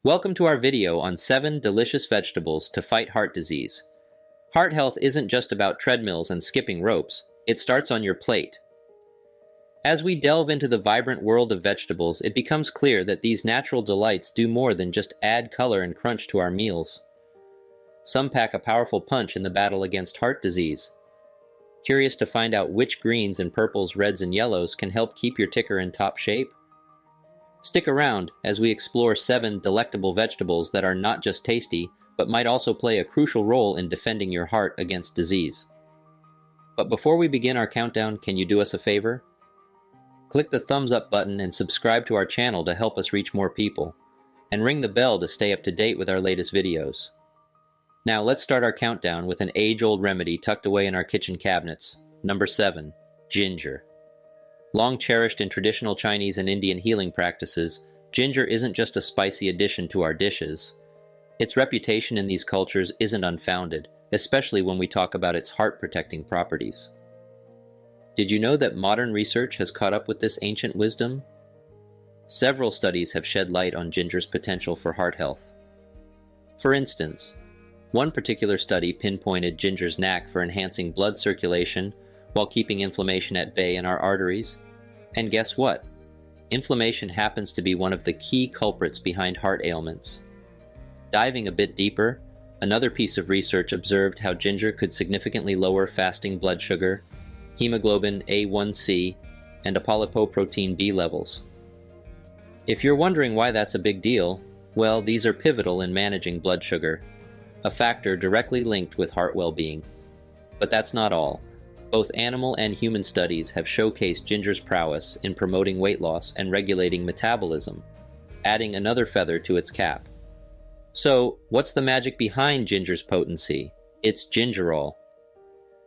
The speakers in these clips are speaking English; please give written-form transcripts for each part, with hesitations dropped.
Welcome to our video on 7 delicious vegetables to fight heart disease. Heart health isn't just about treadmills and skipping ropes, it starts on your plate. As we delve into the vibrant world of vegetables, it becomes clear that these natural delights do more than just add color and crunch to our meals. Some pack a powerful punch in the battle against heart disease. Curious to find out which greens and purples, reds and yellows can help keep your ticker in top shape? Stick around as we explore 7 delectable vegetables that are not just tasty, but might also play a crucial role in defending your heart against disease. But before we begin our countdown, can you do us a favor? Click the thumbs up button and subscribe to our channel to help us reach more people, and ring the bell to stay up to date with our latest videos. Now let's start our countdown with an age-old remedy tucked away in our kitchen cabinets. Number 7. Ginger. Long cherished in traditional Chinese and Indian healing practices, ginger isn't just a spicy addition to our dishes. Its reputation in these cultures isn't unfounded, especially when we talk about its heart-protecting properties. Did you know that modern research has caught up with this ancient wisdom? Several studies have shed light on ginger's potential for heart health. For instance, one particular study pinpointed ginger's knack for enhancing blood circulation while keeping inflammation at bay in our arteries. And guess what? Inflammation happens to be one of the key culprits behind heart ailments. Diving a bit deeper, another piece of research observed how ginger could significantly lower fasting blood sugar, hemoglobin A1C, and apolipoprotein B levels. If you're wondering why that's a big deal, well, these are pivotal in managing blood sugar, a factor directly linked with heart well-being. But that's not all. Both animal and human studies have showcased ginger's prowess in promoting weight loss and regulating metabolism, adding another feather to its cap. So, what's the magic behind ginger's potency? It's gingerol.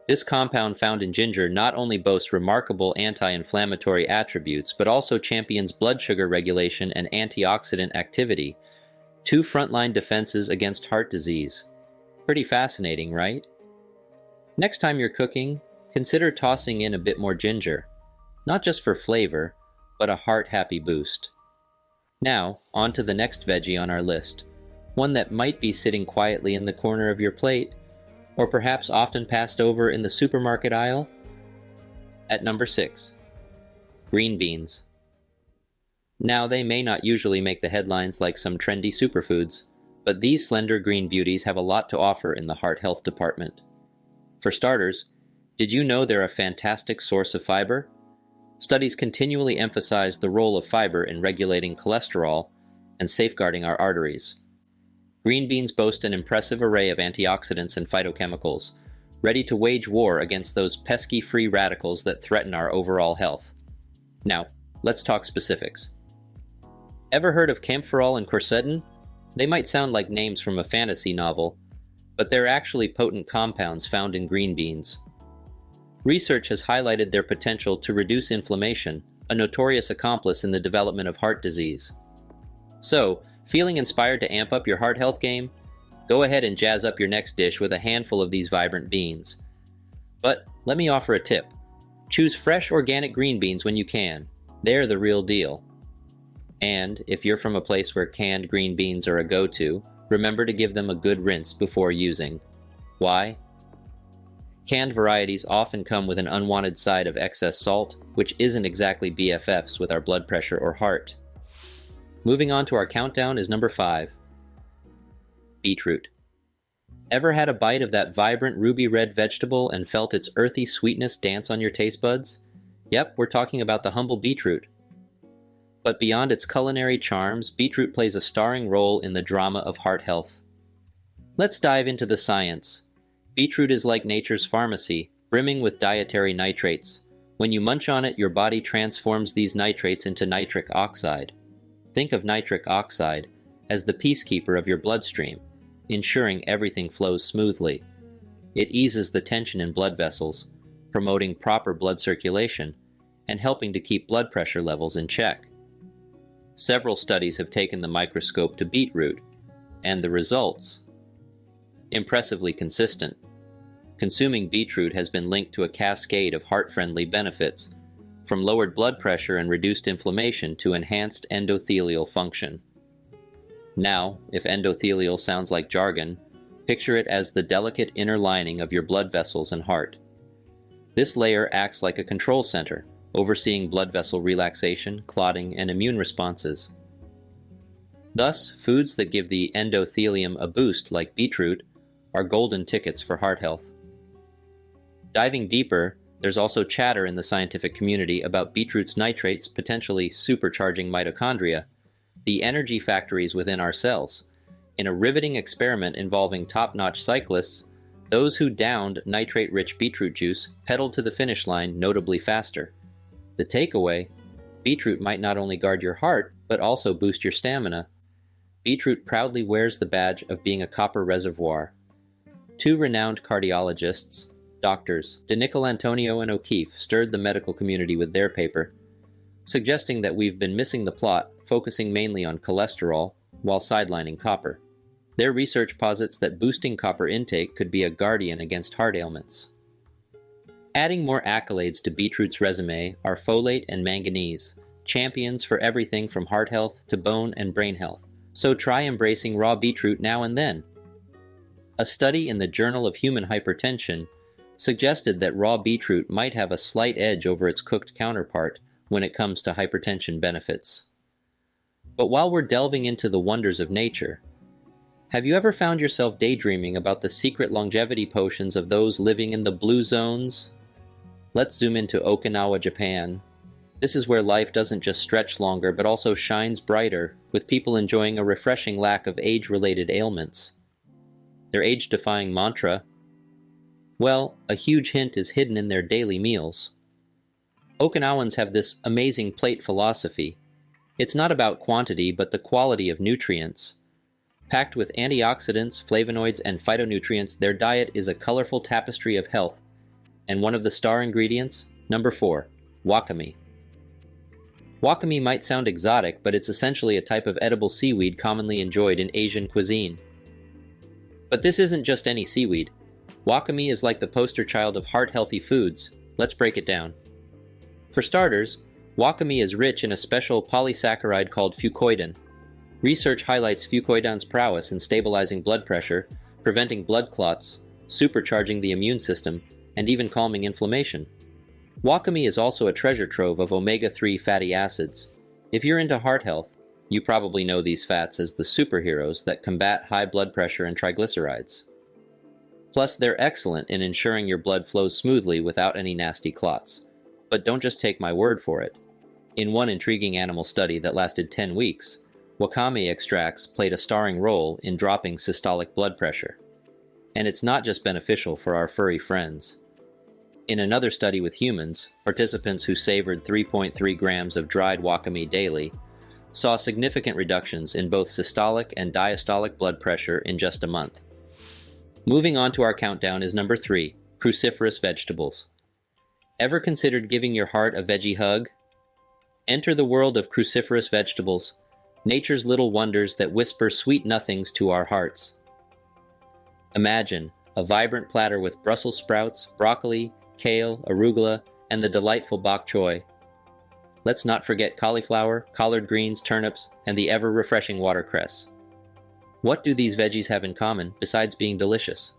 This compound found in ginger not only boasts remarkable anti-inflammatory attributes, but also champions blood sugar regulation and antioxidant activity, 2 frontline defenses against heart disease. Pretty fascinating, right? Next time you're cooking, consider tossing in a bit more ginger, not just for flavor, but a heart-happy boost. Now, on to the next veggie on our list, one that might be sitting quietly in the corner of your plate, or perhaps often passed over in the supermarket aisle. At number 6, green beans. Now, they may not usually make the headlines like some trendy superfoods, but these slender green beauties have a lot to offer in the heart health department. For starters, did you know they're a fantastic source of fiber? Studies continually emphasize the role of fiber in regulating cholesterol and safeguarding our arteries. Green beans boast an impressive array of antioxidants and phytochemicals, ready to wage war against those pesky free radicals that threaten our overall health. Now, let's talk specifics. Ever heard of camphorol and quercetin? They might sound like names from a fantasy novel, but they're actually potent compounds found in green beans. Research has highlighted their potential to reduce inflammation, a notorious accomplice in the development of heart disease. So, feeling inspired to amp up your heart health game? Go ahead and jazz up your next dish with a handful of these vibrant beans. But let me offer a tip. Choose fresh organic green beans when you can. They're the real deal. And if you're from a place where canned green beans are a go-to, remember to give them a good rinse before using. Why? Canned varieties often come with an unwanted side of excess salt, which isn't exactly BFFs with our blood pressure or heart. Moving on to our countdown is number 5. Beetroot. Ever had a bite of that vibrant ruby red vegetable and felt its earthy sweetness dance on your taste buds? Yep, we're talking about the humble beetroot. But beyond its culinary charms, beetroot plays a starring role in the drama of heart health. Let's dive into the science. Beetroot is like nature's pharmacy, brimming with dietary nitrates. When you munch on it, your body transforms these nitrates into nitric oxide. Think of nitric oxide as the peacekeeper of your bloodstream, ensuring everything flows smoothly. It eases the tension in blood vessels, promoting proper blood circulation, and helping to keep blood pressure levels in check. Several studies have taken the microscope to beetroot, and the results? Impressively consistent. Consuming beetroot has been linked to a cascade of heart-friendly benefits, from lowered blood pressure and reduced inflammation to enhanced endothelial function. Now, if endothelial sounds like jargon, picture it as the delicate inner lining of your blood vessels and heart. This layer acts like a control center, overseeing blood vessel relaxation, clotting, and immune responses. Thus, foods that give the endothelium a boost, like beetroot, are golden tickets for heart health. Diving deeper, there's also chatter in the scientific community about beetroot's nitrates potentially supercharging mitochondria, the energy factories within our cells. In a riveting experiment involving top-notch cyclists, those who downed nitrate-rich beetroot juice pedaled to the finish line notably faster. The takeaway: beetroot might not only guard your heart, but also boost your stamina. Beetroot proudly wears the badge of being a copper reservoir. Two renowned cardiologists, Doctors DeNicolantonio and O'Keefe, stirred the medical community with their paper, suggesting that we've been missing the plot, focusing mainly on cholesterol, while sidelining copper. Their research posits that boosting copper intake could be a guardian against heart ailments. Adding more accolades to beetroot's resume are folate and manganese, champions for everything from heart health to bone and brain health. So try embracing raw beetroot now and then. A study in the Journal of Human Hypertension suggested that raw beetroot might have a slight edge over its cooked counterpart when it comes to hypertension benefits. But while we're delving into the wonders of nature, have you ever found yourself daydreaming about the secret longevity potions of those living in the blue zones? Let's zoom into Okinawa, Japan. This is where life doesn't just stretch longer but also shines brighter, with people enjoying a refreshing lack of age-related ailments. Their age-defying mantra? Well, a huge hint is hidden in their daily meals. Okinawans have this amazing plate philosophy. It's not about quantity, but the quality of nutrients. Packed with antioxidants, flavonoids, and phytonutrients, their diet is a colorful tapestry of health. And one of the star ingredients? Number 4, wakame. Wakame might sound exotic, but it's essentially a type of edible seaweed commonly enjoyed in Asian cuisine. But this isn't just any seaweed. Wakame is like the poster child of heart-healthy foods. Let's break it down. For starters, wakame is rich in a special polysaccharide called fucoidan. Research highlights fucoidan's prowess in stabilizing blood pressure, preventing blood clots, supercharging the immune system, and even calming inflammation. Wakame is also a treasure trove of omega-3 fatty acids. If you're into heart health, you probably know these fats as the superheroes that combat high blood pressure and triglycerides. Plus, they're excellent in ensuring your blood flows smoothly without any nasty clots. But don't just take my word for it. In one intriguing animal study that lasted 10 weeks, wakame extracts played a starring role in dropping systolic blood pressure. And it's not just beneficial for our furry friends. In another study with humans, participants who savored 3.3 grams of dried wakame daily saw significant reductions in both systolic and diastolic blood pressure in just a month. Moving on to our countdown is number 3, cruciferous vegetables. Ever considered giving your heart a veggie hug? Enter the world of cruciferous vegetables, nature's little wonders that whisper sweet nothings to our hearts. Imagine a vibrant platter with Brussels sprouts, broccoli, kale, arugula, and the delightful bok choy. Let's not forget cauliflower, collard greens, turnips, and the ever-refreshing watercress. What do these veggies have in common besides being delicious?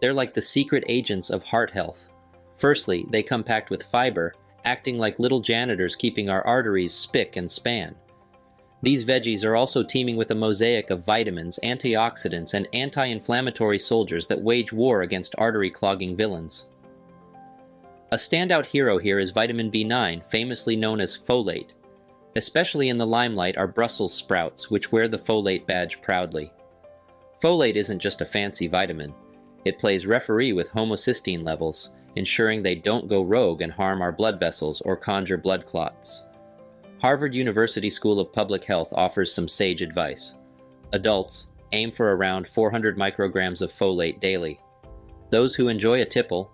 They're like the secret agents of heart health. Firstly, they come packed with fiber, acting like little janitors keeping our arteries spick and span. These veggies are also teeming with a mosaic of vitamins, antioxidants, and anti-inflammatory soldiers that wage war against artery-clogging villains. A standout hero here is vitamin B9, famously known as folate. Especially in the limelight are Brussels sprouts, which wear the folate badge proudly. Folate isn't just a fancy vitamin. It plays referee with homocysteine levels, ensuring they don't go rogue and harm our blood vessels or conjure blood clots. Harvard University School of Public Health offers some sage advice. Adults, aim for around 400 micrograms of folate daily. Those who enjoy a tipple,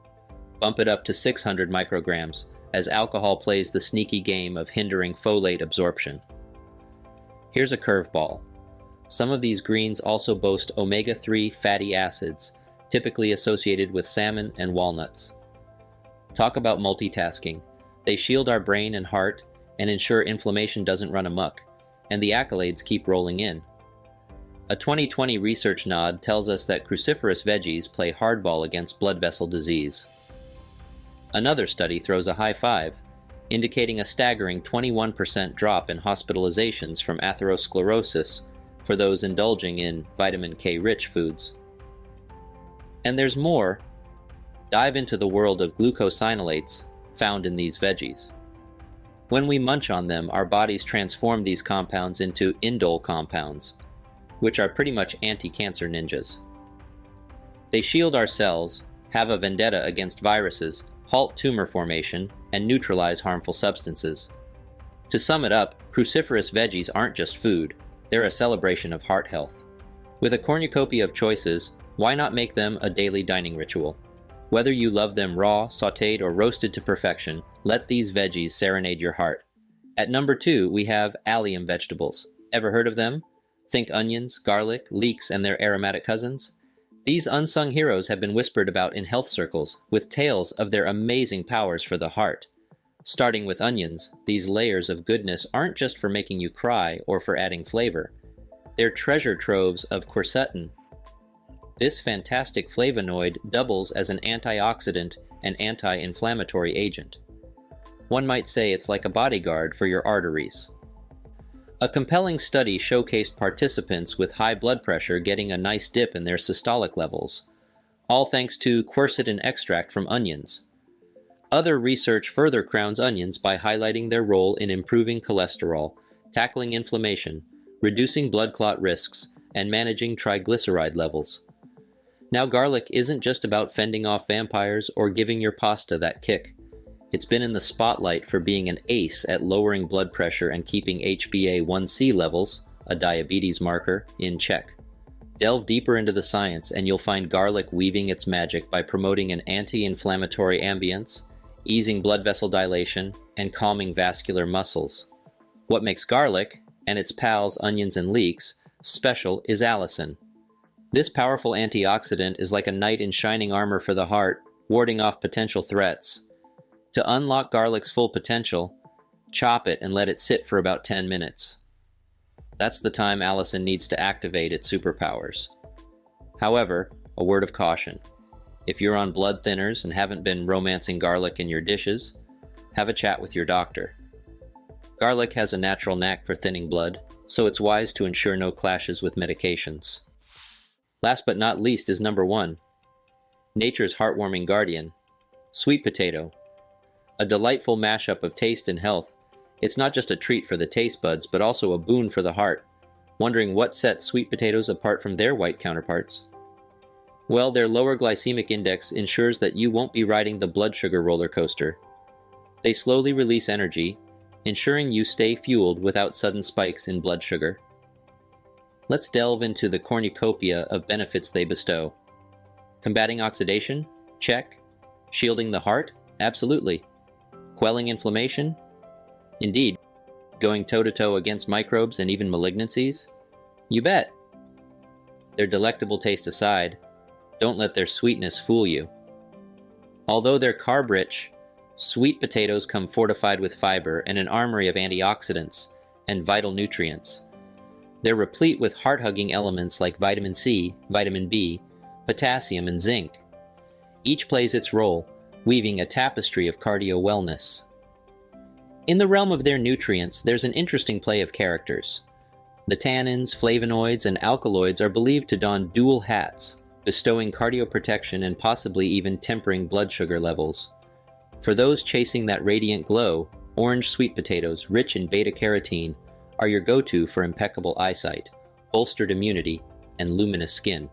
bump it up to 600 micrograms, as alcohol plays the sneaky game of hindering folate absorption. Here's a curveball. Some of these greens also boast omega-3 fatty acids, typically associated with salmon and walnuts. Talk about multitasking. They shield our brain and heart and ensure inflammation doesn't run amok, and the accolades keep rolling in. A 2020 research nod tells us that cruciferous veggies play hardball against blood vessel disease. Another study throws a high five, indicating a staggering 21% drop in hospitalizations from atherosclerosis for those indulging in vitamin K-rich foods. And there's more. Dive into the world of glucosinolates found in these veggies. When we munch on them, our bodies transform these compounds into indole compounds, which are pretty much anti-cancer ninjas. They shield our cells, have a vendetta against viruses, halt tumor formation, and neutralize harmful substances. To sum it up, cruciferous veggies aren't just food, they're a celebration of heart health. With a cornucopia of choices, why not make them a daily dining ritual? Whether you love them raw, sautéed, or roasted to perfection, let these veggies serenade your heart. At number 2, we have allium vegetables. Ever heard of them? Think onions, garlic, leeks, and their aromatic cousins. These unsung heroes have been whispered about in health circles, with tales of their amazing powers for the heart. Starting with onions, these layers of goodness aren't just for making you cry or for adding flavor. They're treasure troves of quercetin. This fantastic flavonoid doubles as an antioxidant and anti-inflammatory agent. One might say it's like a bodyguard for your arteries. A compelling study showcased participants with high blood pressure getting a nice dip in their systolic levels, all thanks to quercetin extract from onions. Other research further crowns onions by highlighting their role in improving cholesterol, tackling inflammation, reducing blood clot risks, and managing triglyceride levels. Now, garlic isn't just about fending off vampires or giving your pasta that kick. It's been in the spotlight for being an ace at lowering blood pressure and keeping HbA1c levels, a diabetes marker, in check. Delve deeper into the science and you'll find garlic weaving its magic by promoting an anti-inflammatory ambience, easing blood vessel dilation, and calming vascular muscles. What makes garlic, and its pals onions and leeks, special is allicin. This powerful antioxidant is like a knight in shining armor for the heart, warding off potential threats. To unlock garlic's full potential, chop it and let it sit for about 10 minutes. That's the time allicin needs to activate its superpowers. However, a word of caution. If you're on blood thinners and haven't been romancing garlic in your dishes, have a chat with your doctor. Garlic has a natural knack for thinning blood, so it's wise to ensure no clashes with medications. Last but not least is number 1. Nature's heartwarming guardian, sweet potato. A delightful mashup of taste and health. It's not just a treat for the taste buds, but also a boon for the heart. Wondering what sets sweet potatoes apart from their white counterparts? Well, their lower glycemic index ensures that you won't be riding the blood sugar roller coaster. They slowly release energy, ensuring you stay fueled without sudden spikes in blood sugar. Let's delve into the cornucopia of benefits they bestow. Combating oxidation? Check. Shielding the heart? Absolutely. Quelling inflammation? Indeed. Going toe-to-toe against microbes and even malignancies? You bet. Their delectable taste aside, don't let their sweetness fool you. Although they're carb-rich, sweet potatoes come fortified with fiber and an armory of antioxidants and vital nutrients. They're replete with heart-hugging elements like vitamin C, vitamin B, potassium, and zinc. Each plays its role, weaving a tapestry of cardio wellness. In the realm of their nutrients, there's an interesting play of characters. The tannins, flavonoids, and alkaloids are believed to don dual hats, bestowing cardioprotection and possibly even tempering blood sugar levels. For those chasing that radiant glow, orange sweet potatoes, rich in beta-carotene, are your go-to for impeccable eyesight, bolstered immunity, and luminous skin.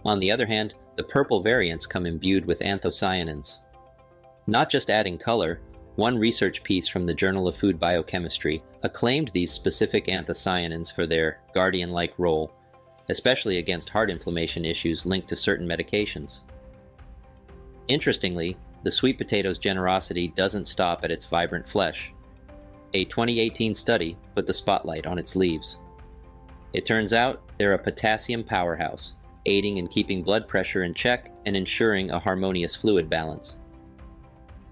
On the other hand, the purple variants come imbued with anthocyanins. Not just adding color, one research piece from the Journal of Food Biochemistry acclaimed these specific anthocyanins for their guardian-like role, especially against heart inflammation issues linked to certain medications. Interestingly, the sweet potato's generosity doesn't stop at its vibrant flesh. A 2018 study put the spotlight on its leaves. It turns out they're a potassium powerhouse, aiding in keeping blood pressure in check and ensuring a harmonious fluid balance.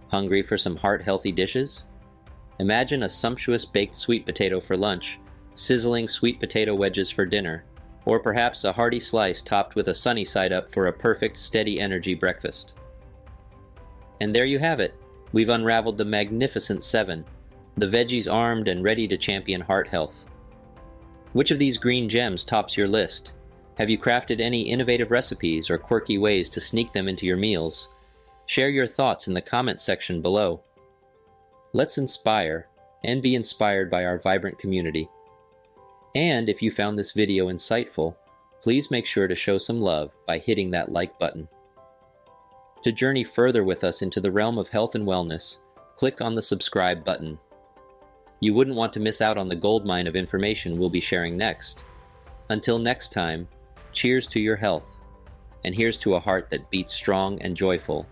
Hungry for some heart-healthy dishes? Imagine a sumptuous baked sweet potato for lunch, sizzling sweet potato wedges for dinner, Or perhaps a hearty slice topped with a sunny side up for a perfect, steady energy breakfast. And there you have it. We've unraveled the magnificent 7, the veggies armed and ready to champion heart health. Which of these green gems tops your list? Have you crafted any innovative recipes or quirky ways to sneak them into your meals? Share your thoughts in the comment section below. Let's inspire and be inspired by our vibrant community. And if you found this video insightful, please make sure to show some love by hitting that like button. To journey further with us into the realm of health and wellness, click on the subscribe button. You wouldn't want to miss out on the goldmine of information we'll be sharing next. Until next time, cheers to your health, and here's to a heart that beats strong and joyful